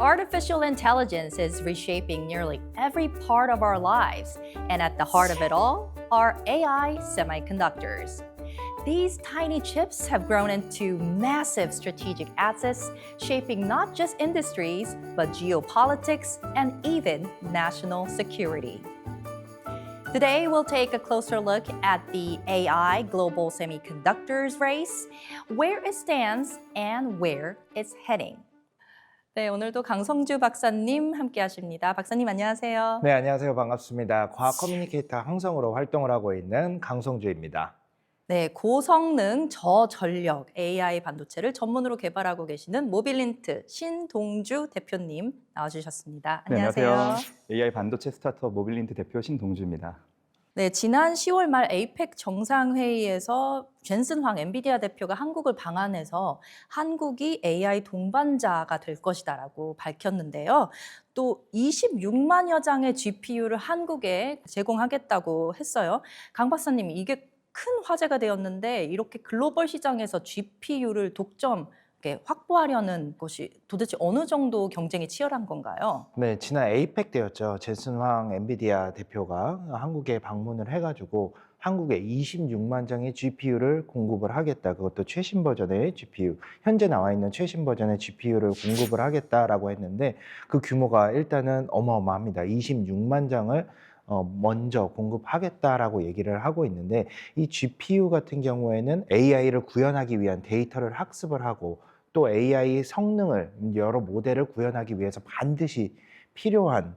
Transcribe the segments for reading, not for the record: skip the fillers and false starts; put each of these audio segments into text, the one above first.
Artificial intelligence is reshaping nearly every part of our lives, and at the heart of it all are AI semiconductors. These tiny chips have grown into massive strategic assets, shaping not just industries, but geopolitics and even national security. Today, we'll take a closer look at the AI global semiconductors race, where it stands and where it's heading. 네, 오늘도 강성주 박사님 함께 하십니다. 박사님 안녕하세요. 네, 안녕하세요. 반갑습니다. 과학 커뮤니케이터 항성으로 활동을 하고 있는 강성주입니다. 네, 고성능 저전력 AI 반도체를 전문으로 개발하고 계시는 모빌린트 신동주 대표님 나와주셨습니다. 안녕하세요. 네, 안녕하세요. AI 반도체 스타트업 모빌린트 대표 신동주입니다. 네, 지난 10월 말 에이펙 정상회의에서 젠슨 황 엔비디아 대표가 한국을 방한해서 한국이 AI 동반자가 될 것이다라고 밝혔는데요. 또 26만여 장의 GPU를 한국에 제공하겠다고 했어요. 강 박사님, 이게 큰 화제가 되었는데 이렇게 글로벌 시장에서 GPU를 독점 확보하려는 것이 도대체 어느 정도 경쟁이 치열한 건가요? 네, 지난 에이펙 때였죠. 젠슨 황 엔비디아 대표가 한국에 방문을 해가지고 한국에 26만 장의 GPU를 공급을 하겠다. 그것도 최신 버전의 GPU, 현재 나와 있는 최신 버전의 GPU를 공급을 하겠다라고 했는데 그 규모가 일단은 어마어마합니다. 26만 장을 먼저 공급하겠다라고 얘기를 하고 있는데 이 GPU 같은 경우에는 AI를 구현하기 위한 데이터를 학습을 하고 또 AI 성능을 여러 모델을 구현하기 위해서 반드시 필요한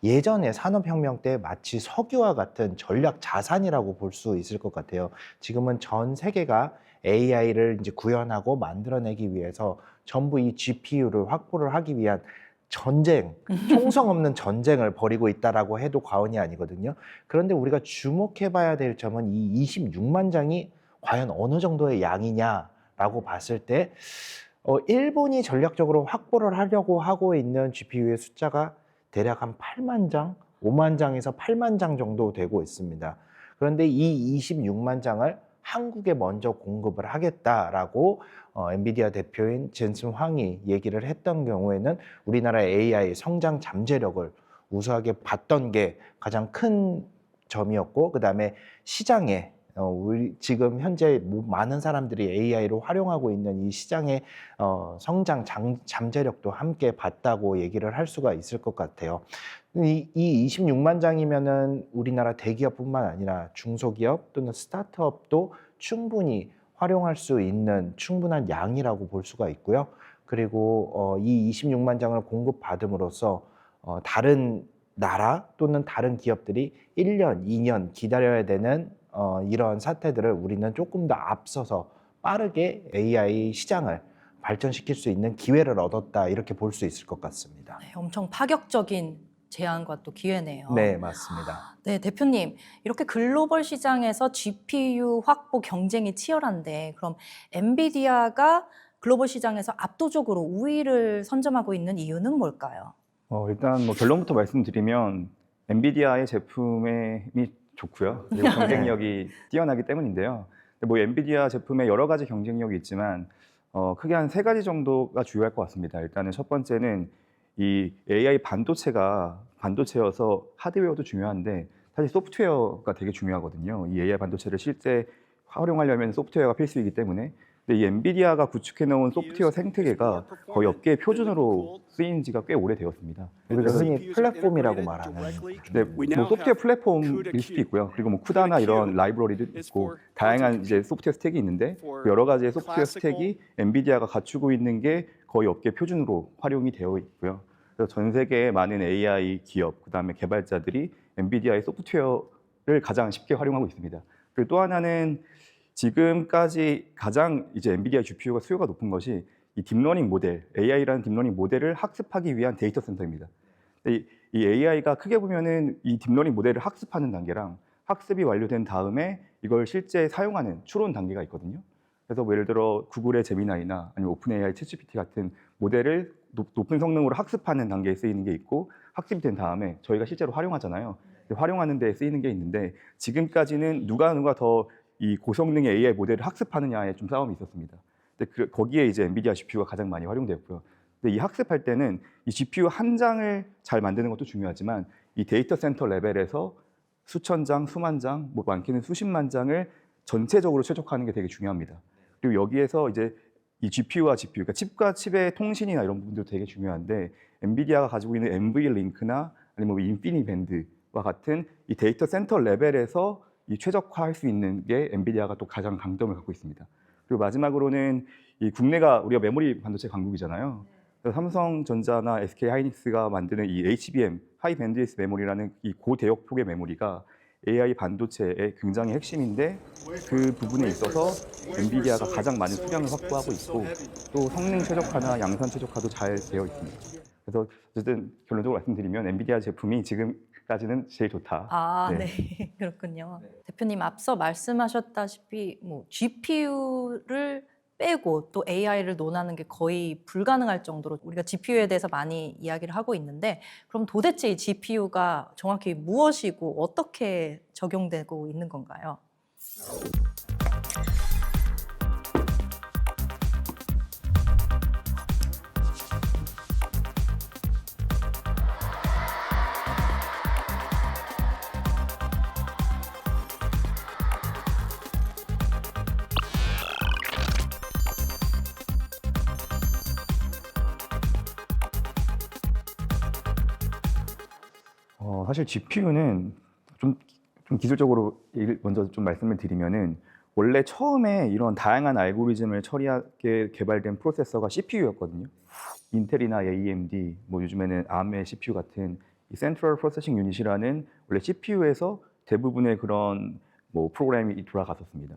예전의 산업혁명 때 마치 석유와 같은 전략 자산이라고 볼 수 있을 것 같아요. 지금은 전 세계가 AI를 이제 구현하고 만들어내기 위해서 전부 이 GPU를 확보를 하기 위한 전쟁, 총성 없는 전쟁을 벌이고 있다라고 해도 과언이 아니거든요. 그런데 우리가 주목해봐야 될 점은 이 26만 장이 과연 어느 정도의 양이냐라고 봤을 때 일본이 전략적으로 확보를 하려고 하고 있는 GPU의 숫자가 대략 한 8만 장, 5만 장에서 8만 장 정도 되고 있습니다. 그런데 이 26만 장을 한국에 먼저 공급을 하겠다라고 엔비디아 대표인 젠슨 황이 얘기를 했던 경우에는 우리나라의 AI 성장 잠재력을 우수하게 봤던 게 가장 큰 점이었고, 그 다음에 시장에 우리 지금 현재 많은 사람들이 AI로 활용하고 있는 이 시장의 성장 잠재력도 함께 봤다고 얘기를 할 수가 있을 것 같아요. 이 26만 장이면은 우리나라 대기업뿐만 아니라 중소기업 또는 스타트업도 충분히 활용할 수 있는 충분한 양이라고 볼 수가 있고요. 그리고 이 26만 장을 공급받음으로써 다른 나라 또는 다른 기업들이 1년, 2년 기다려야 되는 이런 사태들을 우리는 조금 더 앞서서 빠르게 AI 시장을 발전시킬 수 있는 기회를 얻었다, 이렇게 볼 수 있을 것 같습니다. 네, 엄청 파격적인 제안과 또 기회네요. 네, 맞습니다. 네, 대표님, 이렇게 글로벌 시장에서 GPU 확보 경쟁이 치열한데 그럼 엔비디아가 글로벌 시장에서 압도적으로 우위를 선점하고 있는 이유는 뭘까요? 일단 결론부터 말씀드리면 엔비디아의 제품이 좋고요. 그리고 경쟁력이 뛰어나기 때문인데요. 엔비디아 제품에 여러 가지 경쟁력이 있지만 크게 한 3가지 정도가 주요할 것 같습니다. 일단은 첫 번째는 이 AI 반도체여서 하드웨어도 중요한데 사실 소프트웨어가 되게 중요하거든요. 이 AI 반도체를 실제 활용하려면 소프트웨어가 필수이기 때문에. 근데 이 엔비디아가 구축해 놓은 소프트웨어 생태계가 거의 업계의 표준으로 쓰인 지가 꽤 오래되었습니다. 우리가 흔히 플랫폼이라고 말하는. 네, 소프트웨어 플랫폼일 수도 있고요. 그리고 쿠다나 이런 라이브러리도 있고 다양한 이제 소프트웨어 스택이 있는데 여러 가지의 소프트웨어 스택이 엔비디아가 갖추고 있는 게 거의 업계 표준으로 활용이 되어 있고요. 그래서 전 세계의 많은 AI 기업, 그다음에 개발자들이 엔비디아의 소프트웨어를 가장 쉽게 활용하고 있습니다. 그리고 또 하나는 지금까지 가장 이제 엔비디아 GPU가 수요가 높은 것이 이 딥러닝 모델, AI라는 딥러닝 모델을 학습하기 위한 데이터 센터입니다. 이 AI가 크게 보면은 이 딥러닝 모델을 학습하는 단계랑 학습이 완료된 다음에 이걸 실제 사용하는 추론 단계가 있거든요. 그래서 예를 들어 구글의 제미나이나 아니면 오픈 AI, 챗GPT 같은 모델을 높은 성능으로 학습하는 단계에 쓰이는 게 있고 학습이 된 다음에 저희가 실제로 활용하잖아요. 활용하는 데 쓰이는 게 있는데 지금까지는 누가 더 이 고성능의 AI 모델을 학습하느냐에 좀 싸움이 있었습니다. 근데 거기에 이제 엔비디아 GPU가 가장 많이 활용되었고요. 근데 이 학습할 때는 이 GPU 한 장을 잘 만드는 것도 중요하지만 이 데이터 센터 레벨에서 수천 장, 수만 장, 뭐 많게는 수십만 장을 전체적으로 최적화하는 게 되게 중요합니다. 그리고 여기에서 이제 이 GPU와 GPU, 그러니까 칩과 칩의 통신이나 이런 부분도 되게 중요한데 엔비디아가 가지고 있는 NVLink나 아니면 인피니밴드와 같은 이 데이터 센터 레벨에서 이 최적화할 수 있는 게 엔비디아가 또 가장 강점을 갖고 있습니다. 그리고 마지막으로는 이 국내가 우리가 메모리 반도체 강국이잖아요. 그래서 삼성전자나 SK하이닉스가 만드는 이 HBM, 하이 밴드위스 메모리라는 이 고대역폭의 메모리가 AI 반도체의 굉장히 핵심인데 그 부분에 있어서 엔비디아가 가장 많은 수량을 확보하고 있고 또 성능 최적화나 양산 최적화도 잘 되어 있습니다. 그래서 어쨌든 결론적으로 말씀드리면 엔비디아 제품이 지금까지는 제일 좋다. 아, 네. 네. 그렇군요. 대표님 앞서 말씀하셨다시피 뭐 GPU를 빼고 또 AI를 논하는 게 거의 불가능할 정도로 우리가 GPU에 대해서 많이 이야기를 하고 있는데 그럼 도대체 이 GPU가 정확히 무엇이고 어떻게 적용되고 있는 건가요? 사실 GPU는 좀 기술적으로 먼저 좀 말씀을 드리면은 원래 처음에 이런 다양한 알고리즘을 처리하게 개발된 프로세서가 CPU였거든요. 인텔이나 AMD, 뭐 요즘에는 ARM의 CPU 같은 이 Central Processing Unit이라는 원래 CPU에서 대부분의 그런 뭐 프로그램이 돌아갔었습니다.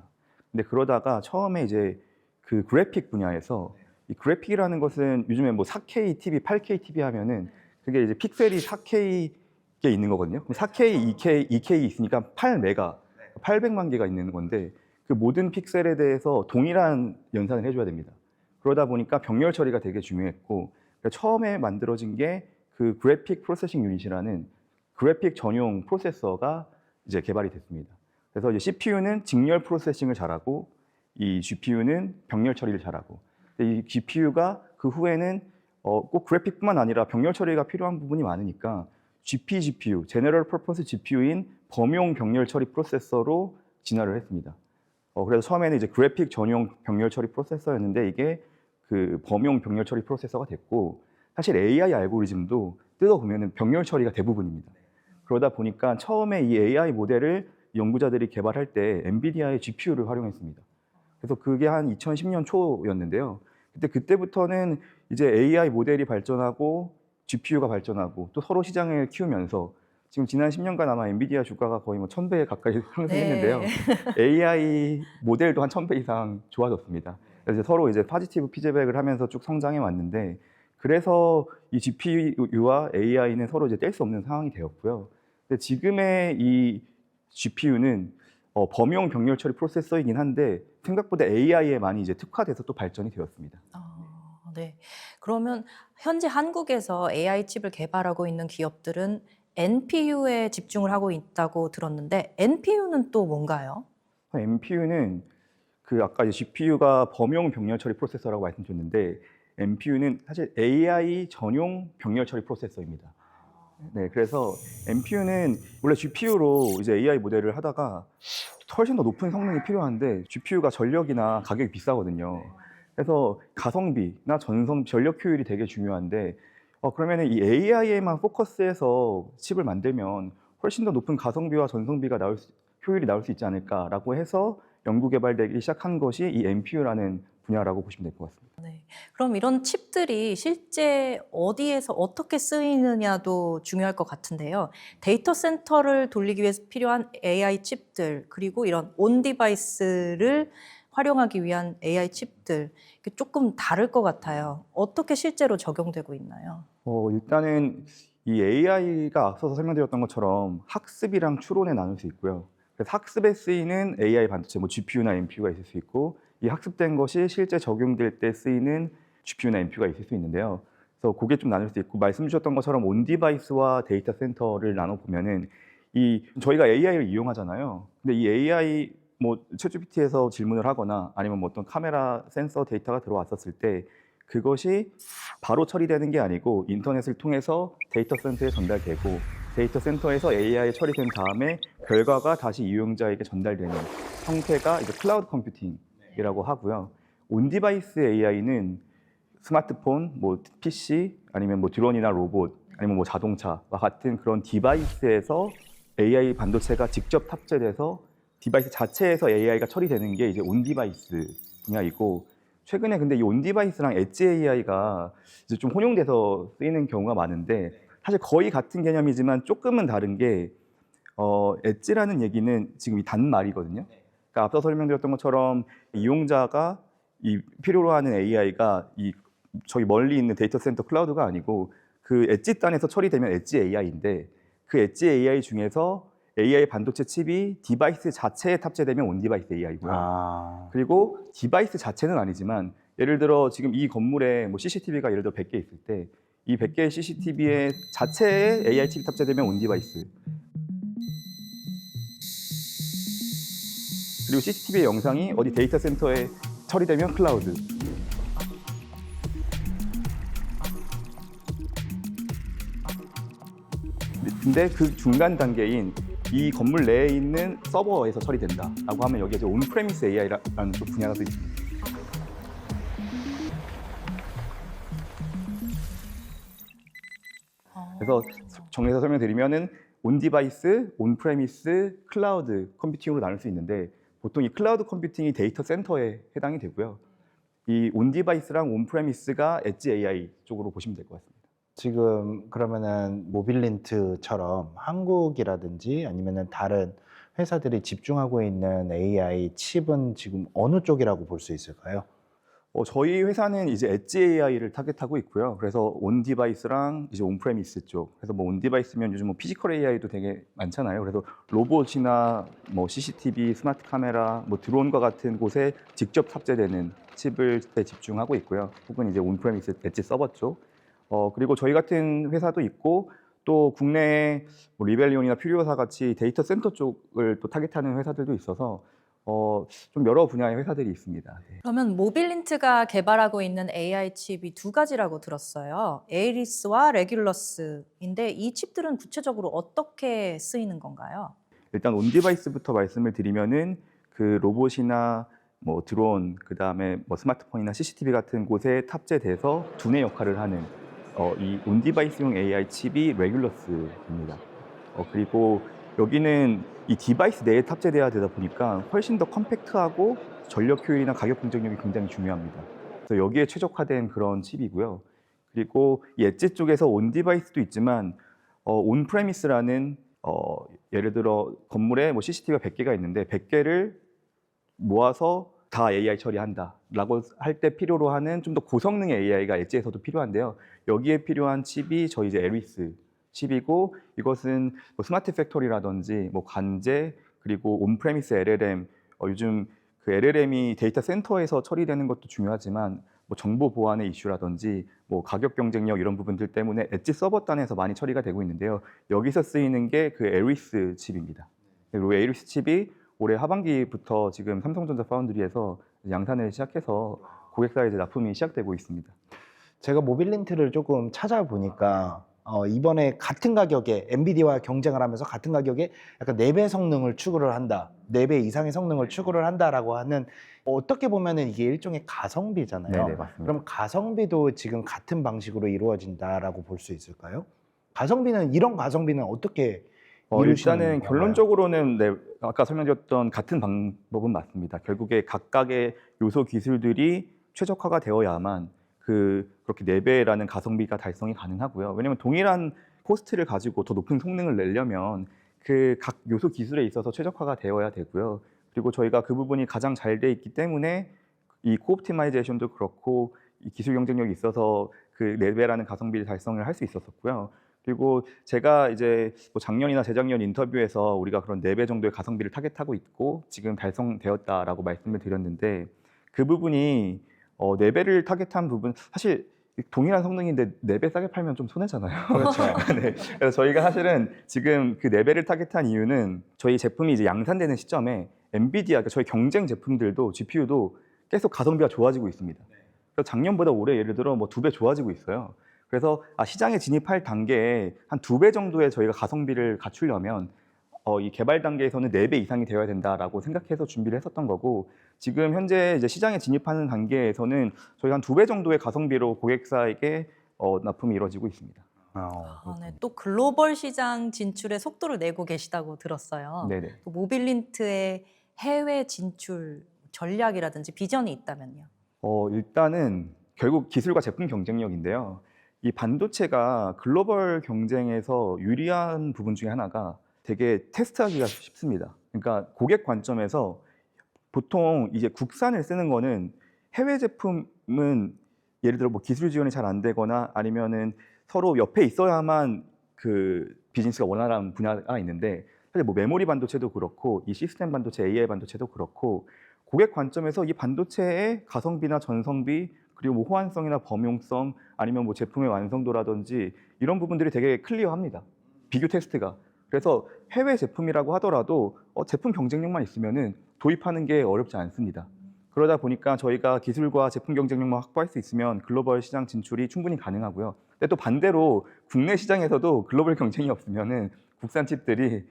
근데 그러다가 처음에 이제 그 그래픽 분야에서 이 그래픽이라는 것은 요즘에 뭐 4K TV, 8K TV 하면은 그게 이제 픽셀이 4K 게 있는 거거든요. 4K, 2K 있으니까 8메가, 800만 개가 있는 건데 그 모든 픽셀에 대해서 동일한 연산을 해줘야 됩니다. 그러다 보니까 병렬 처리가 되게 중요했고 그러니까 처음에 만들어진 게 그 그래픽 프로세싱 유닛이라는 그래픽 전용 프로세서가 이제 개발이 됐습니다. 그래서 이제 CPU는 직렬 프로세싱을 잘하고 이 GPU는 병렬 처리를 잘하고 이 GPU가 그 후에는 꼭 그래픽뿐만 아니라 병렬 처리가 필요한 부분이 많으니까 GPGPU, General Purpose GPU인 범용 병렬 처리 프로세서로 진화를 했습니다. 그래서 처음에는 이제 그래픽 전용 병렬 처리 프로세서였는데 이게 그 범용 병렬 처리 프로세서가 됐고 사실 AI 알고리즘도 뜯어보면은 병렬 처리가 대부분입니다. 그러다 보니까 처음에 이 AI 모델을 연구자들이 개발할 때 엔비디아의 GPU를 활용했습니다. 그래서 그게 한 2010년 초였는데요. 그때부터는 이제 AI 모델이 발전하고 GPU가 발전하고 또 서로 시장을 키우면서 지금 지난 10년간 아마 엔비디아 주가가 거의 뭐 1000배 가까이 상승했는데요. 네. AI 모델도 한 1000배 이상 좋아졌습니다. 그래서 서로 이제 파지티브 피드백을 하면서 쭉 성장해 왔는데 그래서 이 GPU와 AI는 서로 이제 뗄 수 없는 상황이 되었고요. 근데 지금의 이 GPU는 범용 병렬 처리 프로세서이긴 한데 생각보다 AI에 많이 이제 특화돼서 또 발전이 되었습니다. 네. 그러면 현재 한국에서 AI 칩을 개발하고 있는 기업들은 NPU에 집중을 하고 있다고 들었는데 NPU는 또 뭔가요? NPU는 그 아까 GPU가 범용 병렬 처리 프로세서라고 말씀드렸는데 NPU는 사실 AI 전용 병렬 처리 프로세서입니다. 네, 그래서 NPU는 원래 GPU로 이제 AI 모델을 하다가 훨씬 더 높은 성능이 필요한데 GPU가 전력이나 가격이 비싸거든요. 그래서 가성비나 전력 효율이 되게 중요한데 그러면 이 AI에만 포커스해서 칩을 만들면 훨씬 더 높은 가성비와 전성비가 효율이 나올 수 있지 않을까라고 해서 연구 개발되기 시작한 것이 이 NPU라는 분야라고 보시면 될 것 같습니다. 네. 그럼 이런 칩들이 실제 어디에서 어떻게 쓰이느냐도 중요할 것 같은데요. 데이터 센터를 돌리기 위해서 필요한 AI 칩들 그리고 이런 온 디바이스를 활용하기 위한 AI 칩들 조금 다를 것 같아요. 어떻게 실제로 적용되고 있나요? 일단은 이 AI가 앞서서 설명드렸던 것처럼 학습이랑 추론에 나눌 수 있고요. 그래서 학습에 쓰이는 AI 반도체, 뭐 GPU나 NPU가 있을 수 있고 이 학습된 것이 실제 적용될 때 쓰이는 GPU나 NPU가 있을 수 있는데요. 그래서 그게 좀 나눌 수 있고 말씀 주셨던 것처럼 온 디바이스와 데이터 센터를 나눠 보면은 저희가 AI를 이용하잖아요. 근데 이 AI 뭐 챗GPT에서 질문을 하거나 아니면 뭐 어떤 카메라 센서 데이터가 들어왔었을 때 그것이 바로 처리되는 게 아니고 인터넷을 통해서 데이터 센터에 전달되고 데이터 센터에서 AI 처리된 다음에 결과가 다시 이용자에게 전달되는 형태가 이제 클라우드 컴퓨팅이라고 하고요. 온 디바이스 AI는 스마트폰, 뭐 PC, 아니면 뭐 드론이나 로봇, 아니면 뭐 자동차와 같은 그런 디바이스에서 AI 반도체가 직접 탑재돼서 디바이스 자체에서 AI가 처리되는 게 이제 온 디바이스 분야이고, 최근에 근데 이 온 디바이스랑 엣지 AI가 이제 좀 혼용돼서 쓰이는 경우가 많은데, 사실 거의 같은 개념이지만 조금은 다른 게 엣지라는 얘기는 지금 이 단말이거든요. 그러니까 앞서 설명드렸던 것처럼 이용자가 이 필요로 하는 AI가 이 저기 멀리 있는 데이터 센터 클라우드가 아니고 그 엣지 단에서 처리되면 엣지 AI인데, 그 엣지 AI 중에서 AI 반도체 칩이 디바이스 자체에 탑재되면 온 디바이스 AI고요. 그리고 디바이스 자체는 아니지만 예를 들어 지금 이 건물에 뭐 CCTV가 예를 들어 100개 있을 때 이 100개의 CCTV의 자체에 AI 칩이 탑재되면 온 디바이스. 그리고 CCTV의 영상이 어디 데이터 센터에 처리되면 클라우드. 근데 그 중간 단계인 이 건물 내에 있는 서버에서 처리된다라고 하면 여기에 이제 온프레미스 AI라는 또 분야가 또 있습니다. 그래서 정리해서 설명드리면은 온 디바이스, 온프레미스, 클라우드 컴퓨팅으로 나눌 수 있는데, 보통 이 클라우드 컴퓨팅이 데이터 센터에 해당이 되고요. 이 온 디바이스랑 온프레미스가 엣지 AI 쪽으로 보시면 될 것 같습니다. 지금 그러면은 모빌린트처럼 한국이라든지 아니면은 다른 회사들이 집중하고 있는 AI 칩은 지금 어느 쪽이라고 볼 수 있을까요? 저희 회사는 이제 엣지 AI를 타겟하고 있고요. 그래서 온 디바이스랑 이제 온프레미스 쪽. 그래서 뭐 온 디바이스면 요즘 뭐 피지컬 AI도 되게 많잖아요. 그래서 로봇이나 뭐 CCTV, 스마트 카메라, 뭐 드론과 같은 곳에 직접 탑재되는 칩을 집중하고 있고요. 혹은 이제 온프레미스 엣지 서버 쪽. 그리고 저희 같은 회사도 있고, 또 국내에 뭐 리벨리온이나 퓨리오사 같이 데이터 센터 쪽을 또 타겟하는 회사들도 있어서 좀 여러 분야의 회사들이 있습니다. 네. 그러면 모빌린트가 개발하고 있는 AI 칩이 두 가지라고 들었어요. 에이리스와 레귤러스인데 이 칩들은 구체적으로 어떻게 쓰이는 건가요? 일단 온 디바이스부터 말씀을 드리면은 그 로봇이나 뭐 드론, 그 다음에 뭐 스마트폰이나 CCTV 같은 곳에 탑재돼서 두뇌 역할을 하는 이 온 디바이스용 AI 칩이 레귤러스입니다. 그리고 여기는 이 디바이스 내에 탑재돼야 되다 보니까 훨씬 더 컴팩트하고 전력 효율이나 가격 경쟁력이 굉장히 중요합니다. 그래서 여기에 최적화된 그런 칩이고요. 그리고 이 엣지 쪽에서 온 디바이스도 있지만 온 프레미스라는 예를 들어 건물에 뭐 CCTV가 100개가 있는데 100개를 모아서 다 AI 처리한다라고 할 때 필요로 하는 좀 더 고성능의 AI가 엣지에서도 필요한데요. 여기에 필요한 칩이 저희 이제 에리스 칩이고, 이것은 뭐 스마트 팩토리라든지 뭐 관제, 그리고 온프레미스 LLM, 요즘 그 LLM이 데이터 센터에서 처리되는 것도 중요하지만 뭐 정보 보안의 이슈라든지 뭐 가격 경쟁력 이런 부분들 때문에 엣지 서버 단에서 많이 처리가 되고 있는데요. 여기서 쓰이는 게 그 에리스 칩입니다. 그리고 에리스 칩이 올해 하반기부터 지금 삼성전자 파운드리에서 양산을 시작해서 고객사에 이제 납품이 시작되고 있습니다. 제가 모빌린트를 조금 찾아보니까 이번에 같은 가격에 엔비디아와 경쟁을 하면서 같은 가격에 약간 4배 성능을 추구를 한다, 4배 이상의 성능을 추구를 한다라고 하는, 어떻게 보면은 이게 일종의 가성비잖아요. 네네, 맞습니다. 그럼 가성비도 지금 같은 방식으로 이루어진다라고 볼 수 있을까요? 가성비는, 이런 가성비는 어떻게 이루시는 일단은 건가요? 결론적으로는 네, 아까 설명드렸던 같은 방법은 맞습니다. 결국에 각각의 요소 기술들이 최적화가 되어야만 그렇게 4배라는 가성비가 달성이 가능하고요. 왜냐하면 동일한 코스트를 가지고 더 높은 성능을 내려면 그 각 요소 기술에 있어서 최적화가 되어야 되고요. 그리고 저희가 그 부분이 가장 잘 돼 있기 때문에 이 코옵티마이제이션도 그렇고 이 기술 경쟁력이 있어서 그 4배라는 가성비를 달성을 할 수 있었었고요. 그리고 제가 이제 뭐 작년이나 재작년 인터뷰에서 우리가 그런 4배 정도의 가성비를 타겟하고 있고 지금 달성되었다라고 말씀을 드렸는데, 그 부분이 4배를 타겟한 부분, 사실 동일한 성능인데 4배 싸게 팔면 좀 손해잖아요. 그렇죠. 네. 그래서 저희가 사실은 지금 그 4배를 타겟한 이유는 저희 제품이 이제 양산되는 시점에 엔비디아, 그러니까 저희 경쟁 제품들도 GPU도 계속 가성비가 좋아지고 있습니다. 그래서 작년보다 올해 예를 들어 뭐 2배 좋아지고 있어요. 그래서 시장에 진입할 단계에 한 2배 정도의 저희가 가성비를 갖추려면 이 개발 단계에서는 4배 이상이 되어야 된다라고 생각해서 준비를 했었던 거고, 지금 현재 이제 시장에 진입하는 단계에서는 저희가 한 2배 정도의 가성비로 고객사에게 납품이 이루어지고 있습니다. 네. 또 글로벌 시장 진출의 속도를 내고 계시다고 들었어요. 네네. 또 모빌린트의 해외 진출 전략이라든지 비전이 있다면요? 일단은 결국 기술과 제품 경쟁력인데요. 이 반도체가 글로벌 경쟁에서 유리한 부분 중에 하나가 되게 테스트하기가 쉽습니다. 그러니까 고객 관점에서 보통 이제 국산을 쓰는 거는 해외 제품은 예를 들어 뭐 기술 지원이 잘 안 되거나 아니면은 서로 옆에 있어야만 그 비즈니스가 원활한 분야가 있는데, 사실 뭐 메모리 반도체도 그렇고 이 시스템 반도체, AI 반도체도 그렇고 고객 관점에서 이 반도체의 가성비나 전성비 그리고 뭐 호환성이나 범용성 아니면 뭐 제품의 완성도라든지 이런 부분들이 되게 클리어합니다. 비교 테스트가. 그래서 해외 제품이라고 하더라도 제품 경쟁력만 있으면은 도입하는 게 어렵지 않습니다. 그러다 보니까 저희가 기술과 제품 경쟁력만 확보할 수 있으면 글로벌 시장 진출이 충분히 가능하고요. 근데 또 반대로 국내 시장에서도 글로벌 경쟁이 없으면은 국산 칩들이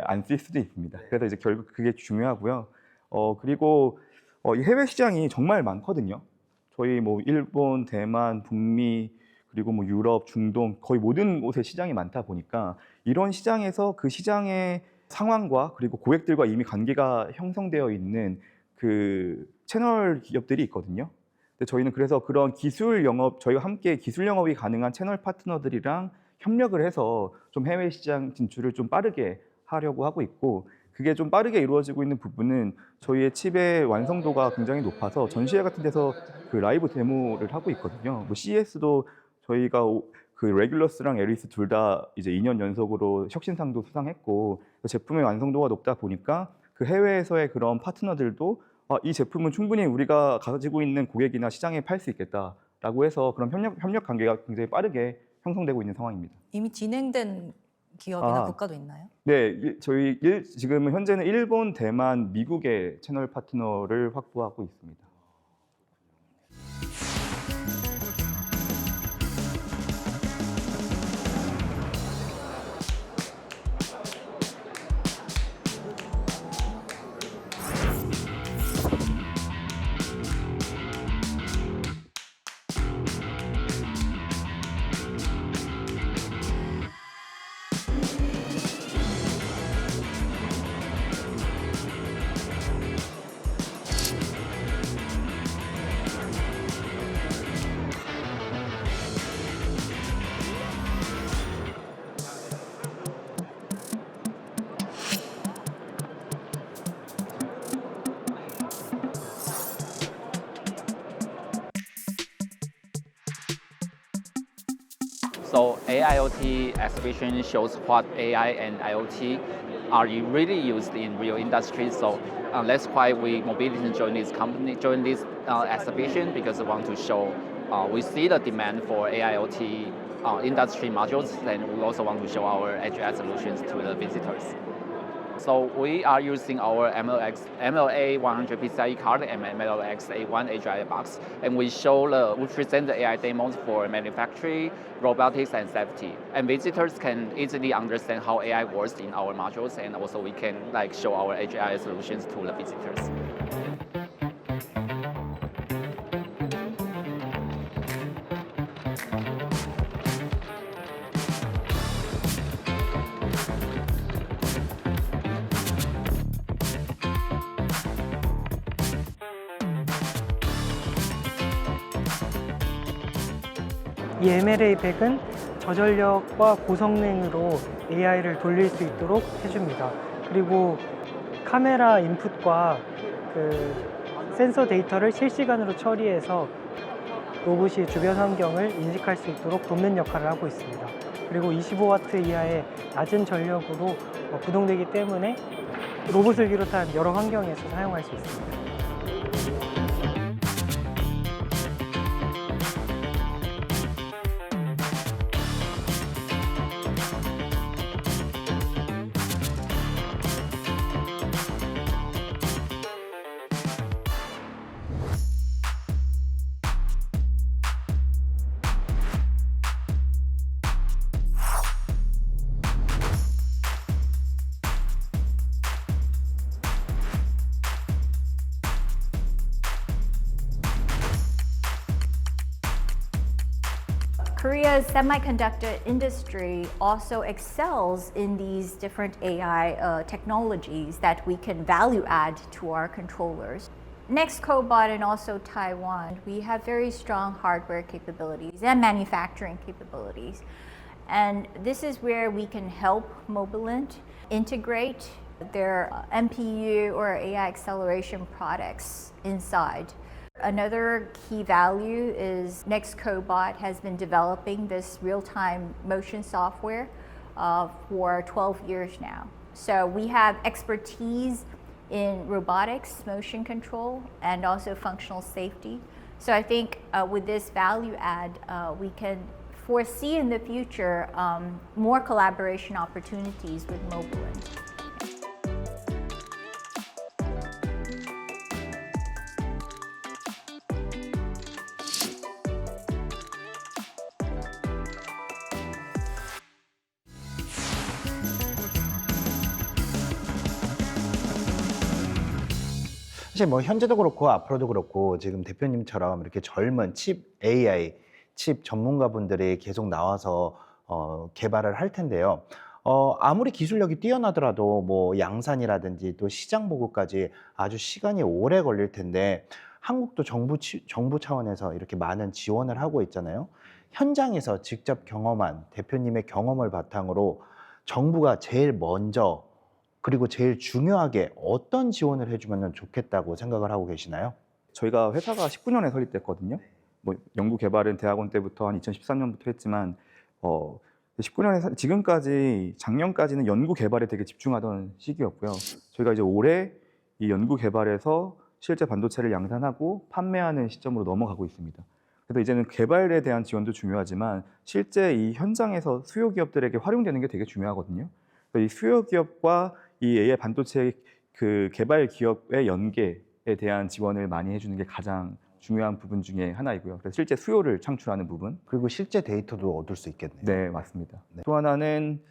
안 쓸 수도 있습니다. 그래서 이제 결국 그게 중요하고요. 그리고 이 해외 시장이 정말 많거든요. 저희 뭐 일본, 대만, 북미 그리고 뭐 유럽, 중동 거의 모든 곳에 시장이 많다 보니까 이런 시장에서 그 시장의 상황과 그리고 고객들과 이미 관계가 형성되어 있는 그 채널 기업들이 있거든요. 근데 저희는 그래서 그런 기술 영업, 저희가 함께 기술 영업이 가능한 채널 파트너들이랑 협력을 해서 좀 해외 시장 진출을 좀 빠르게 하려고 하고 있고, 그게 좀 빠르게 이루어지고 있는 부분은 저희의 칩의 완성도가 굉장히 높아서 전시회 같은 데서 그 라이브 데모를 하고 있거든요. 뭐 CES도 저희가 그 레귤러스랑 에리스 둘 다 이제 2년 연속으로 혁신상도 수상했고, 제품의 완성도가 높다 보니까 그 해외에서의 그런 파트너들도 이 제품은 충분히 우리가 가지고 있는 고객이나 시장에 팔 수 있겠다라고 해서 그런 협력 관계가 굉장히 빠르게 형성되고 있는 상황입니다. 이미 진행된 기업이나 국가도 있나요? 네, 저희 지금은 현재는 일본, 대만, 미국의 채널 파트너를 확보하고 있습니다. So AIoT exhibition shows what AI and IoT are really used in real industries. So that's why we Mobility joined this exhibition, because we want to show we see the demand for AIoT industry modules, and we also want to show our AGI solutions to the visitors. So we are using our MLA 100 PCIe card and MLX A1 AGI box, and we present the AI demos for manufacturing, robotics, and safety. And visitors can easily understand how AI works in our modules, and also we can show our AGI solutions to the visitors. 이 MLA100은 저전력과 고성능으로 AI를 돌릴 수 있도록 해줍니다. 그리고 카메라 인풋과 그 센서 데이터를 실시간으로 처리해서 로봇이 주변 환경을 인식할 수 있도록 돕는 역할을 하고 있습니다. 그리고 25W 이하의 낮은 전력으로 구동되기 때문에 로봇을 비롯한 여러 환경에서 사용할 수 있습니다. Korea's semiconductor industry also excels in these different AI technologies that we can value add to our controllers. Next Cobot and also Taiwan, we have very strong hardware capabilities and manufacturing capabilities. And this is where we can help Mobilint integrate their MPU or AI acceleration products inside. Another key value is Next Cobot has been developing this real-time motion software for 12 years now. So we have expertise in robotics, motion control, and also functional safety. So I think with this value add, we can foresee in the future more collaboration opportunities with Mobilint. 사실 뭐 현재도 그렇고 앞으로도 그렇고 지금 대표님처럼 이렇게 젊은 칩 AI, 칩 전문가분들이 계속 나와서 개발을 할 텐데요. 아무리 기술력이 뛰어나더라도 뭐 양산이라든지 또 시장 보고까지 아주 시간이 오래 걸릴 텐데 한국도 정부 차원에서 이렇게 많은 지원을 하고 있잖아요. 현장에서 직접 경험한 대표님의 경험을 바탕으로 정부가 제일 먼저 그리고 제일 중요하게 어떤 지원을 해주면 좋겠다고 생각을 하고 계시나요? 저희가 회사가 19년에 설립됐거든요. 뭐 연구 개발은 대학원 때부터 한 2013년부터 했지만 19년에 지금까지 작년까지는 연구 개발에 되게 집중하던 시기였고요. 저희가 이제 올해 이 연구 개발에서 실제 반도체를 양산하고 판매하는 시점으로 넘어가고 있습니다. 그래서 이제는 개발에 대한 지원도 중요하지만 실제 이 현장에서 수요 기업들에게 활용되는 게 되게 중요하거든요. 이 수요 기업과 이 AI 반도체 그 개발 기업의 연계에 대한 지원을 많이 해주는 게 가장 중요한 부분 중에 하나이고요. 그래서 실제 수요를 창출하는 부분. 그리고 실제 데이터도 얻을 수 있겠네요. 네, 맞습니다. 네. 또 하나는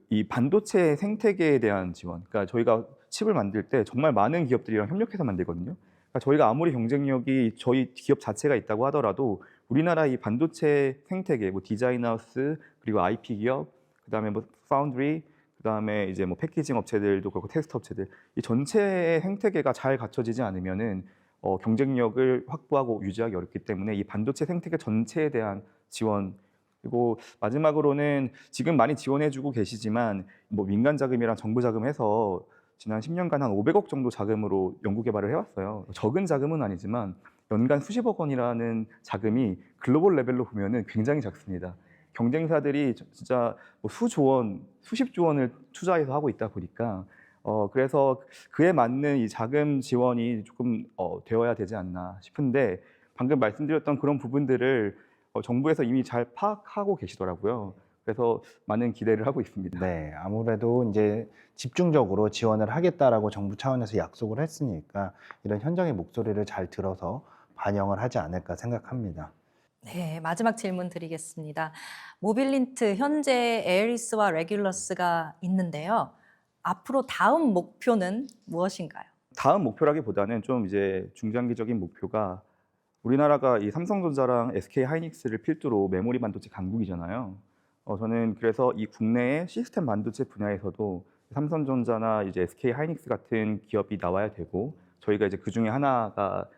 이 반도체 생태계에 대한 지원. 그러니까 저희가 칩을 만들 때 정말 많은 기업들이랑 협력해서 만들거든요. 그러니까 저희가 아무리 경쟁력이 저희 기업 자체가 있다고 하더라도 우리나라 이 반도체 생태계, 뭐 디자인하우스 그리고 IP 기업, 그다음에 뭐 파운드리, 그다음에 이제 뭐 패키징 업체들도 그렇고 테스트 업체들, 이 전체의 생태계가 잘 갖춰지지 않으면은 경쟁력을 확보하고 유지하기 어렵기 때문에 이 반도체 생태계 전체에 대한 지원, 그리고 마지막으로는 지금 많이 지원해주고 계시지만 뭐 민간 자금이랑 정부 자금 해서 지난 10년간 한 500억 정도 자금으로 연구 개발을 해왔어요. 적은 자금은 아니지만 연간 수십억 원이라는 자금이 글로벌 레벨로 보면은 굉장히 작습니다. 경쟁사들이 진짜 뭐 수십조 원을 투자해서 하고 있다 보니까 그래서 그에 맞는 이 자금 지원이 조금 되어야 되지 않나 싶은데 방금 말씀드렸던 그런 부분들을 정부에서 이미 잘 파악하고 계시더라고요. 그래서 많은 기대를 하고 있습니다. 네, 아무래도 이제 집중적으로 지원을 하겠다라고 정부 차원에서 약속을 했으니까 이런 현장의 목소리를 잘 들어서 반영을 하지 않을까 생각합니다. 네, 마지막 질문 드리겠습니다. 모빌린트 현재 에어리스와 레귤러스가 있는데요. 앞으로 다음 목표는 무엇인가요? 다음 목표라기보다는 좀 이제 중장기적인 목표가 우리나라가 이 삼성전자랑 SK 하이닉스를 필두로 메모리 반도체 강국이잖아요. 저는 그래서 이 국내의 시스템 반도체 분야에서도 삼성전자나 이제 SK 하이닉스 같은 기업이 나와야 되고 저희가 이제 그 중에 하나가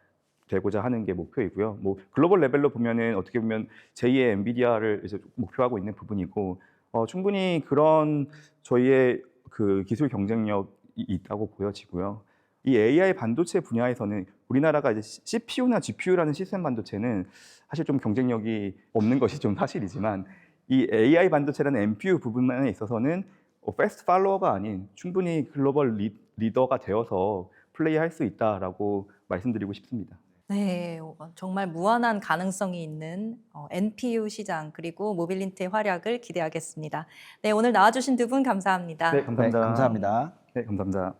되고자 하는 게 목표이고요. 뭐 글로벌 레벨로 보면은 어떻게 보면 제2의 엔비디아를 이제 목표하고 있는 부분이고 충분히 그런 저희의 그 기술 경쟁력이 있다고 보여지고요. 이 AI 반도체 분야에서는 우리나라가 이제 CPU나 GPU라는 시스템 반도체는 사실 좀 경쟁력이 없는 것이 좀 사실이지만 이 AI 반도체라는 NPU 부분에 있어서는 패스트 팔로워가 아닌 충분히 글로벌 리더가 되어서 플레이할 수 있다라고 말씀드리고 싶습니다. 네, 정말 무한한 가능성이 있는 NPU 시장 그리고 모빌린트의 활약을 기대하겠습니다. 네, 오늘 나와주신 두 분 감사합니다. 네, 감사합니다. 네, 감사합니다. 네, 감사합니다.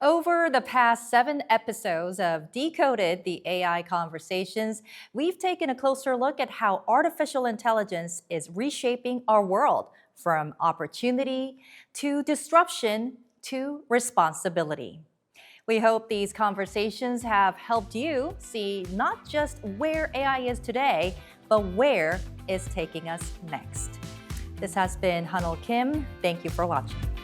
Over the past 7 episodes of Decoded the AI Conversations, we've taken a closer look at how artificial intelligence is reshaping our world from opportunity to disruption to responsibility. We hope these conversations have helped you see not just where AI is today, but where is taking us next? This has been Hanol Kim. Thank you for watching.